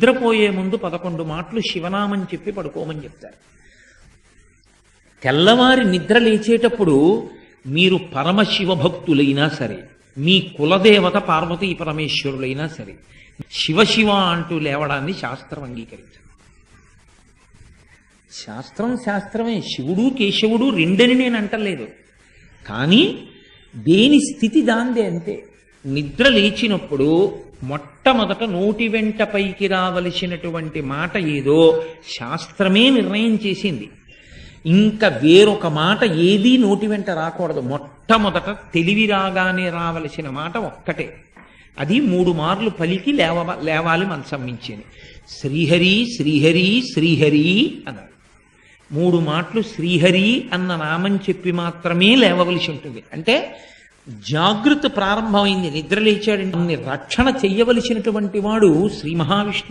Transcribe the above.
నిద్రపోయే ముందు 11 మాటలు శివనామం చెప్పి పడుకోమని చెప్తారు. తెల్లవారి నిద్ర లేచేటప్పుడు మీరు పరమశివ భక్తులైనా సరే, మీ కులదేవత పార్వతీ పరమేశ్వరులైనా సరే, శివ అంటూ లేవడాన్ని శాస్త్రం అంగీకరించదు. శాస్త్రమే. శివుడు కేశవుడు రెండని నేను అంటలేదు, కానీ దేని స్థితి దాందే అంతే. నిద్ర లేచినప్పుడు మొట్టమొదట నోటి వెంట పైకి రావలసినటువంటి మాట ఏదో శాస్త్రమే నిర్ణయం చేసింది. ఇంకా వేరొక మాట ఏదీ నోటి వెంట రాకూడదు. మొట్టమొదట తెలివి రాగానే రావలసిన మాట ఒక్కటే, అది 3 మార్లు పలికి లేవాలి మనసం మించింది. శ్రీహరి శ్రీహరి శ్రీహరి అన్నారు. 3 మాటలు శ్రీహరి అన్న నామం చెప్పి మాత్రమే లేవవలసి ఉంటుంది. అంటే జాగృతి ప్రారంభమైంది, నిద్ర లేచాడు. రక్షణ చెయ్యవలసినటువంటి వాడు శ్రీ మహావిష్ణువు.